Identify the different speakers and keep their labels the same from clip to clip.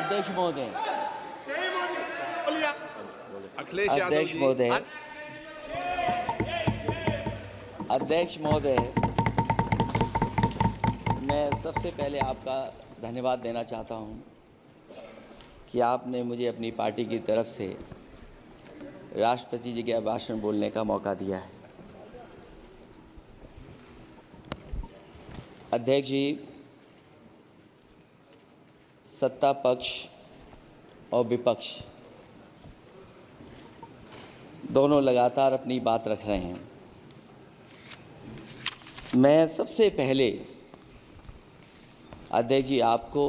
Speaker 1: अध्यक्ष महोदय,
Speaker 2: अखिलेश यादव
Speaker 1: अध्यक्ष
Speaker 2: जी।
Speaker 1: महोदय, अध्यक्ष महोदय, मैं सबसे पहले आपका धन्यवाद देना चाहता हूं कि आपने मुझे अपनी पार्टी की तरफ से राष्ट्रपति जी के अभिभाषण बोलने का मौका दिया है। अध्यक्ष जी, सत्ता पक्ष और विपक्ष दोनों लगातार अपनी बात रख रहे हैं। मैं सबसे पहले अध्यक्ष जी आपको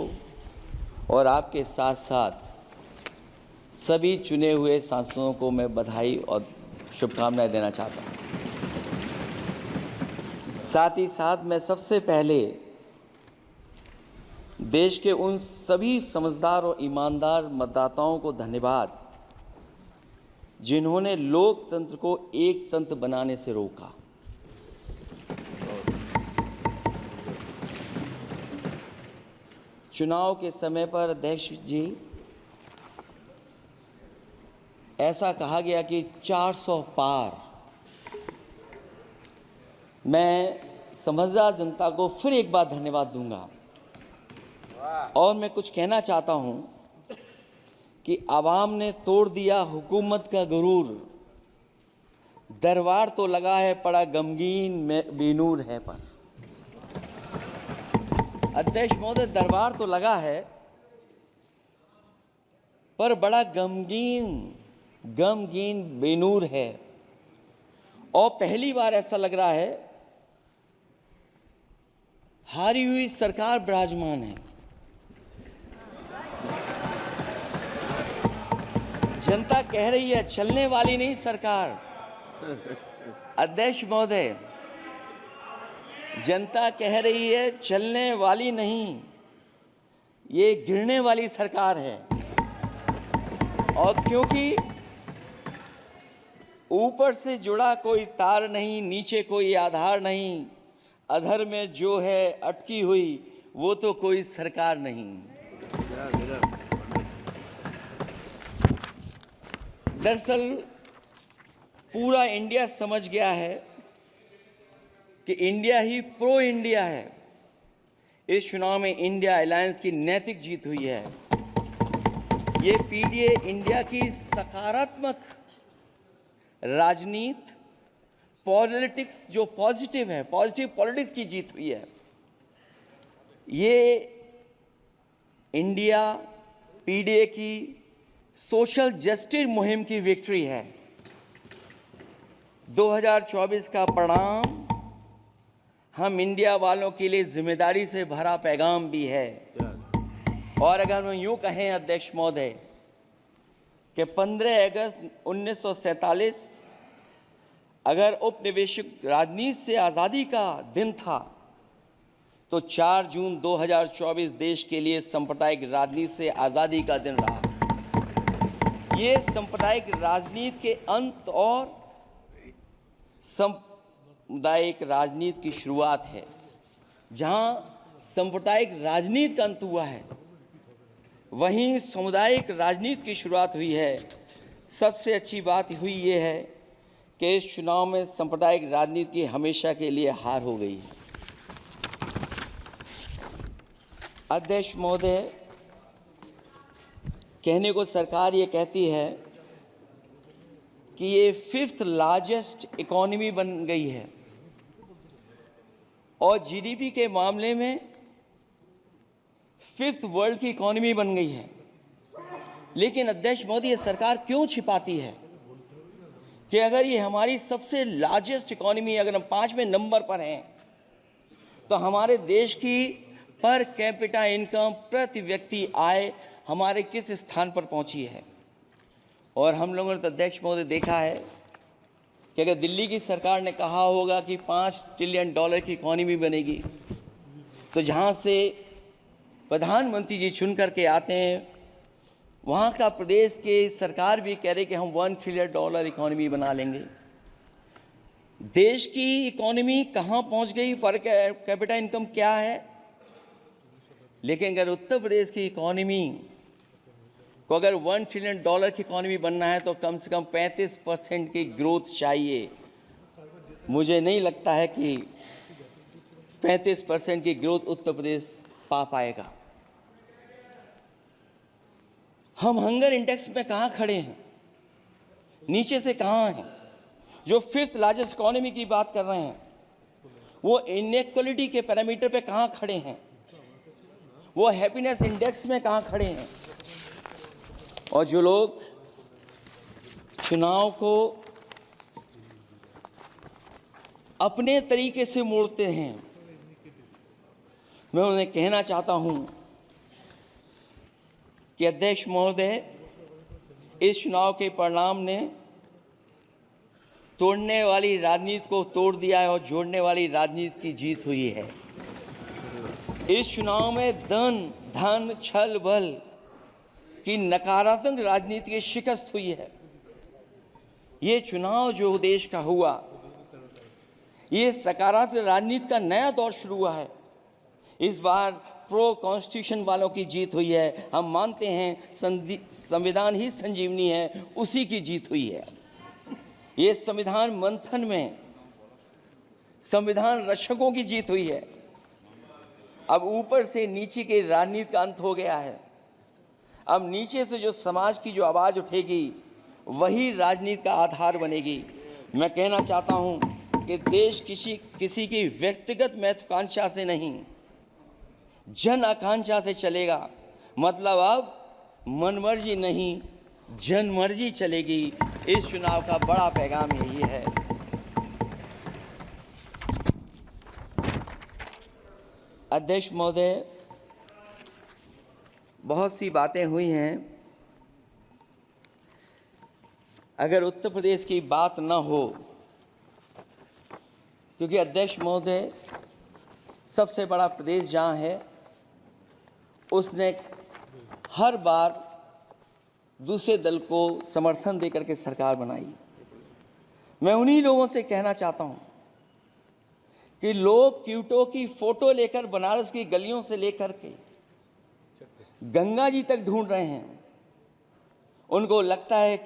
Speaker 1: और आपके साथ साथ सभी चुने हुए सांसदों को मैं बधाई और शुभकामनाएं देना चाहता हूं। साथ ही साथ मैं सबसे पहले देश के उन सभी समझदार और ईमानदार मतदाताओं को धन्यवाद जिन्होंने लोकतंत्र को एक तंत्र बनाने से रोका। चुनाव के समय पर अध्यक्ष जी ऐसा कहा गया कि 400 पार। मैं समझदार जनता को फिर एक बार धन्यवाद दूंगा और मैं कुछ कहना चाहता हूं कि आवाम ने तोड़ दिया हुकूमत का गुरूर, दरबार तो लगा है पड़ा गमगीन में बेनूर है पर। अध्यक्ष महोदय, दरबार तो लगा है पर बड़ा गमगीन बेनूर है और पहली बार ऐसा लग रहा है हारी हुई सरकार विराजमान है। जनता कह रही है चलने वाली नहीं सरकार। अध्यक्ष महोदय, जनता कह रही है चलने वाली नहीं, ये गिरने वाली सरकार है। और क्योंकि ऊपर से जुड़ा कोई तार नहीं, नीचे कोई आधार नहीं, अधर में जो है अटकी हुई वो तो कोई सरकार नहीं। दरअसल पूरा इंडिया समझ गया है कि इंडिया ही प्रो इंडिया है। इस चुनाव में इंडिया अलायंस की नैतिक जीत हुई है। ये पीडीए इंडिया की सकारात्मक राजनीति, पॉलिटिक्स जो पॉजिटिव है, पॉजिटिव पॉलिटिक्स की जीत हुई है। ये इंडिया पीडीए की सोशल जस्टिस मुहिम की विक्ट्री है। 2024 का परिणाम हम इंडिया वालों के लिए जिम्मेदारी से भरा पैगाम भी है। और अगर हम यूं कहें अध्यक्ष महोदय कि 15 अगस्त 1947 अगर उपनिवेशिक राजनीति से आज़ादी का दिन था तो 4 जून 2024 देश के लिए सांप्रदायिक राजनीति से आज़ादी का दिन रहा। ये सांप्रदायिक राजनीति के अंत और सामुदायिक राजनीति की शुरुआत है। जहां सांप्रदायिक राजनीति का अंत हुआ है वहीं सामुदायिक राजनीति की शुरुआत हुई है। सबसे अच्छी बात हुई ये है कि इस चुनाव में सांप्रदायिक राजनीति की हमेशा के लिए हार हो गई है। अध्यक्ष महोदय, कहने को सरकार ये कहती है कि ये 5th लार्जेस्ट इकोनॉमी बन गई है और जीडीपी के मामले में 5th वर्ल्ड की इकोनॉमी बन गई है। लेकिन अध्यक्ष मोदी, ये सरकार क्यों छिपाती है कि अगर ये हमारी सबसे लार्जेस्ट इकोनॉमी, अगर हम 5वें नंबर पर हैं, तो हमारे देश की पर कैपिटा इनकम, प्रति व्यक्ति आय हमारे किस स्थान पर पहुंची है। और हम लोगों ने तो अध्यक्ष महोदय देखा है कि अगर दिल्ली की सरकार ने कहा होगा कि $5 ट्रिलियन की इकोनॉमी बनेगी, तो जहां से प्रधानमंत्री जी चुन करके आते हैं वहाँ का प्रदेश के सरकार भी कह रही कि हम $1 ट्रिलियन इकोनॉमी बना लेंगे। देश की इकोनॉमी कहाँ पहुँच गई, पर कैपिटा इनकम क्या है। लेकिन अगर उत्तर प्रदेश की इकोनॉमी को अगर $1 ट्रिलियन की इकॉनमी बनना है तो कम से कम 35% की ग्रोथ चाहिए। मुझे नहीं लगता है कि 35% की ग्रोथ उत्तर प्रदेश पा पाएगा। हम हंगर इंडेक्स में कहाँ खड़े हैं, नीचे से कहाँ हैं। जो 5th लार्जेस्ट इकॉनमी की बात कर रहे हैं वो इनइक्वालिटी के पैरामीटर पे कहाँ खड़े हैं, वो हैप्पीनेस इंडेक्स में कहाँ खड़े हैं। और जो लोग चुनाव को अपने तरीके से मोड़ते हैं, मैं उन्हें कहना चाहता हूं कि अध्यक्ष महोदय, इस चुनाव के परिणाम ने तोड़ने वाली राजनीति को तोड़ दिया है और जोड़ने वाली राजनीति की जीत हुई है। इस चुनाव में धन छल बल की नकारात्मक राजनीति की शिकस्त हुई है। ये चुनाव जो देश का हुआ, ये सकारात्मक राजनीति का नया दौर शुरू हुआ है। इस बार प्रो कॉन्स्टिट्यूशन वालों की जीत हुई है। हम मानते हैं संविधान ही संजीवनी है, उसी की जीत हुई है। ये संविधान मंथन में संविधान रक्षकों की जीत हुई है। अब ऊपर से नीचे की राजनीति का अंत हो गया है। अब नीचे से जो समाज की जो आवाज़ उठेगी वही राजनीति का आधार बनेगी। मैं कहना चाहता हूं कि देश किसी की व्यक्तिगत महत्वाकांक्षा से नहीं, जन आकांक्षा से चलेगा। मतलब अब मनमर्जी नहीं, जनमर्जी चलेगी। इस चुनाव का बड़ा पैगाम यही है। अध्यक्ष महोदय, बहुत सी बातें हुई हैं। अगर उत्तर प्रदेश की बात न हो, क्योंकि अध्यक्ष महोदय सबसे बड़ा प्रदेश जहाँ है, उसने हर बार दूसरे दल को समर्थन देकर के सरकार बनाई। मैं उन्हीं लोगों से कहना चाहता हूँ कि लोग क्यूटो की फोटो लेकर बनारस की गलियों से लेकर के गंगा जी तक ढूंढ रहे हैं। उनको लगता है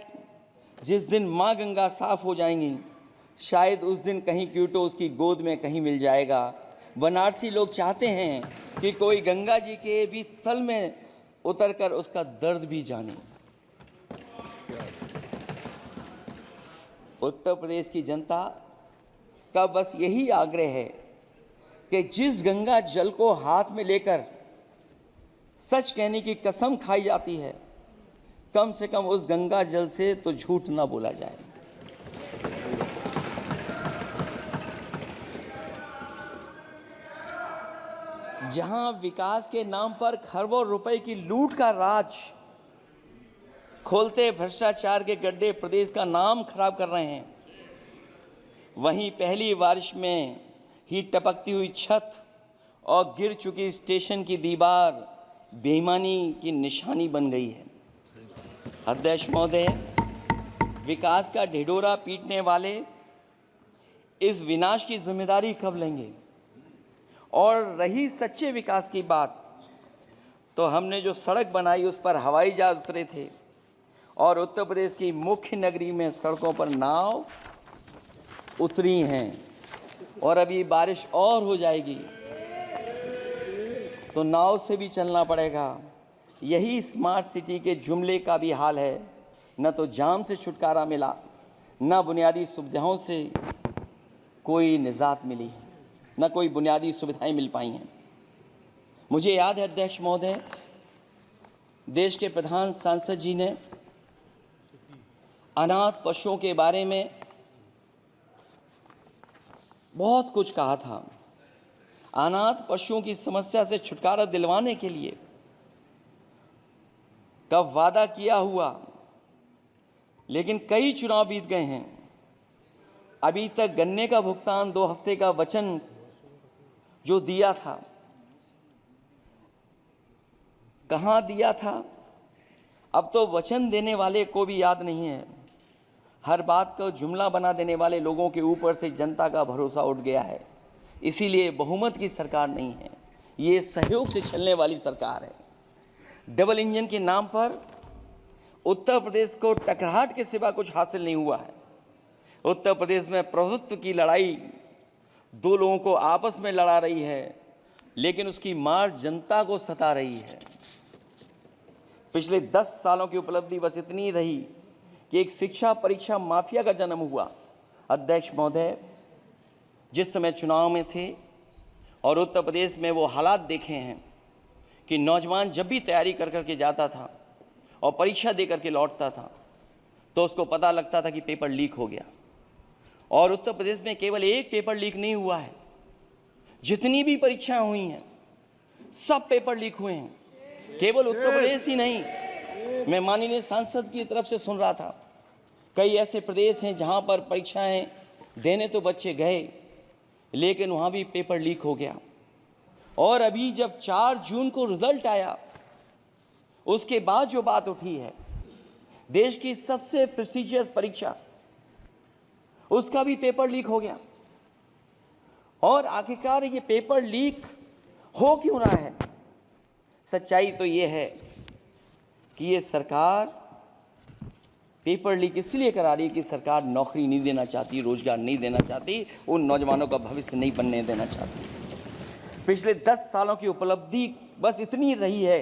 Speaker 1: जिस दिन माँ गंगा साफ हो जाएंगी, शायद उस दिन कहीं क्यूटो उसकी गोद में कहीं मिल जाएगा। बनारसी लोग चाहते हैं कि कोई गंगा जी के भी तल में उतरकर उसका दर्द भी जाने। उत्तर प्रदेश की जनता का बस यही आग्रह है कि जिस गंगा जल को हाथ में लेकर सच कहने की कसम खाई जाती है, कम से कम उस गंगा जल से तो झूठ ना बोला जाए। जहां विकास के नाम पर खरबों रुपए की लूट का राज खोलते भ्रष्टाचार के गड्ढे प्रदेश का नाम खराब कर रहे हैं, वहीं पहली बारिश में ही टपकती हुई छत और गिर चुकी स्टेशन की दीवार बेईमानी की निशानी बन गई है। अध्यक्ष महोदय, विकास का ढिढोरा पीटने वाले इस विनाश की जिम्मेदारी कब लेंगे? और रही सच्चे विकास की बात, तो हमने जो सड़क बनाई उस पर हवाई जहाज उतरे थे और उत्तर प्रदेश की मुख्य नगरी में सड़कों पर नाव उतरी हैं। और अभी बारिश और हो जाएगी तो नाव से भी चलना पड़ेगा। यही स्मार्ट सिटी के जुमले का भी हाल है। न तो जाम से छुटकारा मिला, न बुनियादी सुविधाओं से कोई निजात मिली, न कोई बुनियादी सुविधाएं मिल पाई हैं। मुझे याद है अध्यक्ष महोदय, देश के प्रधान सांसद जी ने अनाथ पशुओं के बारे में बहुत कुछ कहा था। अनाथ पशुओं की समस्या से छुटकारा दिलवाने के लिए कब वादा किया हुआ, लेकिन कई चुनाव बीत गए हैं, अभी तक गन्ने का भुगतान 2 हफ्ते का वचन जो दिया था, कहाँ दिया था? अब तो वचन देने वाले को भी याद नहीं है। हर बात को जुमला बना देने वाले लोगों के ऊपर से जनता का भरोसा उठ गया है। इसीलिए बहुमत की सरकार नहीं है, ये सहयोग से चलने वाली सरकार है। डबल इंजन के नाम पर उत्तर प्रदेश को टकराहट के सिवा कुछ हासिल नहीं हुआ है। उत्तर प्रदेश में प्रभुत्व की लड़ाई दो लोगों को आपस में लड़ा रही है, लेकिन उसकी मार जनता को सता रही है। पिछले 10 सालों की उपलब्धि बस इतनी रही कि एक शिक्षा परीक्षा माफिया का जन्म हुआ। अध्यक्ष महोदय, जिस समय चुनाव में थे और उत्तर प्रदेश में वो हालात देखे हैं कि नौजवान जब भी तैयारी कर कर के जाता था और परीक्षा दे करके लौटता था तो उसको पता लगता था कि पेपर लीक हो गया। और उत्तर प्रदेश में केवल एक पेपर लीक नहीं हुआ है, जितनी भी परीक्षाएं हुई हैं सब पेपर लीक हुए हैं। केवल उत्तर प्रदेश ही नहीं, मैं माननीय सांसद की तरफ से सुन रहा था, कई ऐसे प्रदेश हैं जहां पर परीक्षाएं देने तो बच्चे गए लेकिन वहां भी पेपर लीक हो गया। और अभी जब 4 जून को रिजल्ट आया, उसके बाद जो बात उठी है, देश की सबसे प्रेस्टिजियस परीक्षा, उसका भी पेपर लीक हो गया। और आखिरकार ये पेपर लीक हो क्यों रहा है? सच्चाई तो ये है कि ये सरकार पेपर लीक इसलिए करा रही है कि सरकार नौकरी नहीं देना चाहती, रोजगार नहीं देना चाहती, उन नौजवानों का भविष्य नहीं बनने देना चाहती। पिछले 10 सालों की उपलब्धि बस इतनी रही है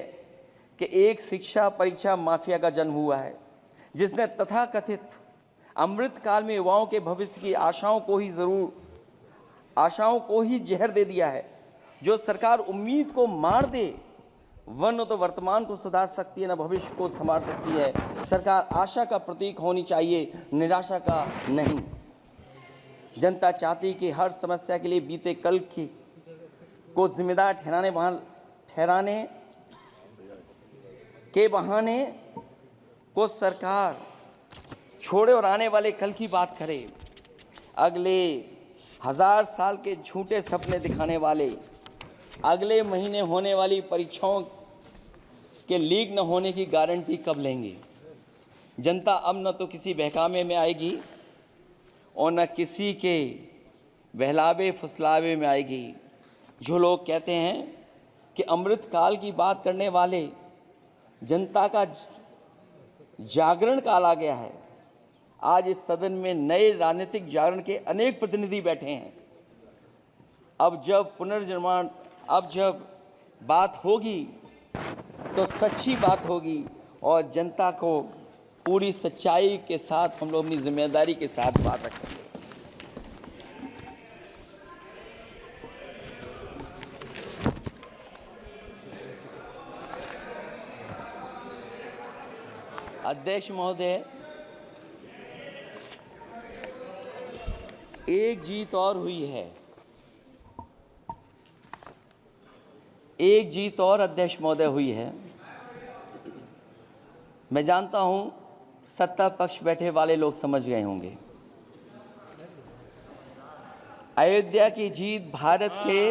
Speaker 1: कि एक शिक्षा परीक्षा माफिया का जन्म हुआ है, जिसने तथाकथित अमृत काल में युवाओं के भविष्य की आशाओं को ही जहर दे दिया है। जो सरकार उम्मीद को मार दे, वह न तो वर्तमान को सुधार सकती है न भविष्य को संवार सकती है। सरकार आशा का प्रतीक होनी चाहिए, निराशा का नहीं। जनता चाहती कि हर समस्या के लिए बीते कल को जिम्मेदार ठहराने के बहाने को सरकार छोड़े और आने वाले कल की बात करे। अगले 1000 साल के झूठे सपने दिखाने वाले, अगले महीने होने वाली परीक्षाओं के लीक न होने की गारंटी कब लेंगे? जनता अब न तो किसी बहकावे में आएगी और न किसी के बहलावे फुसलावे में आएगी। जो लोग कहते हैं कि अमृत काल की बात करने वाले, जनता का जागरण काल आ गया है। आज इस सदन में नए राजनीतिक जागरण के अनेक प्रतिनिधि बैठे हैं। अब जब बात होगी तो सच्ची बात होगी और जनता को पूरी सच्चाई के साथ हम लोग अपनी जिम्मेदारी के साथ बात रखेंगे। अध्यक्ष महोदय, एक जीत और हुई है, एक जीत और अध्यक्ष महोदय हुई है। मैं जानता हूं सत्ता पक्ष बैठे वाले लोग समझ गए होंगे। अयोध्या की जीत भारत के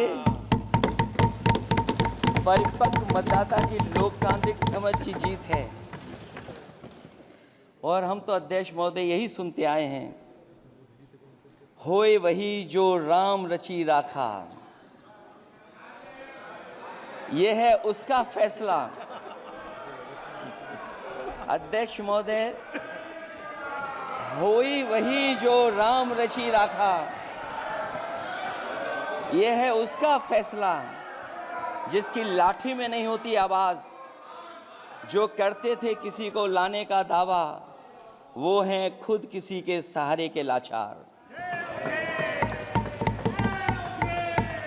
Speaker 1: परिपक्व मतदाता की लोकतांत्रिक समझ की जीत है। और हम तो अध्यक्ष महोदय यही सुनते आए हैं, होए वही जो राम रची राखा, ये है उसका फैसला। अध्यक्ष महोदय, होई वही जो राम रची राखा, ये है उसका फैसला। जिसकी लाठी में नहीं होती आवाज, जो करते थे किसी को लाने का दावा, वो हैं खुद किसी के सहारे के लाचार।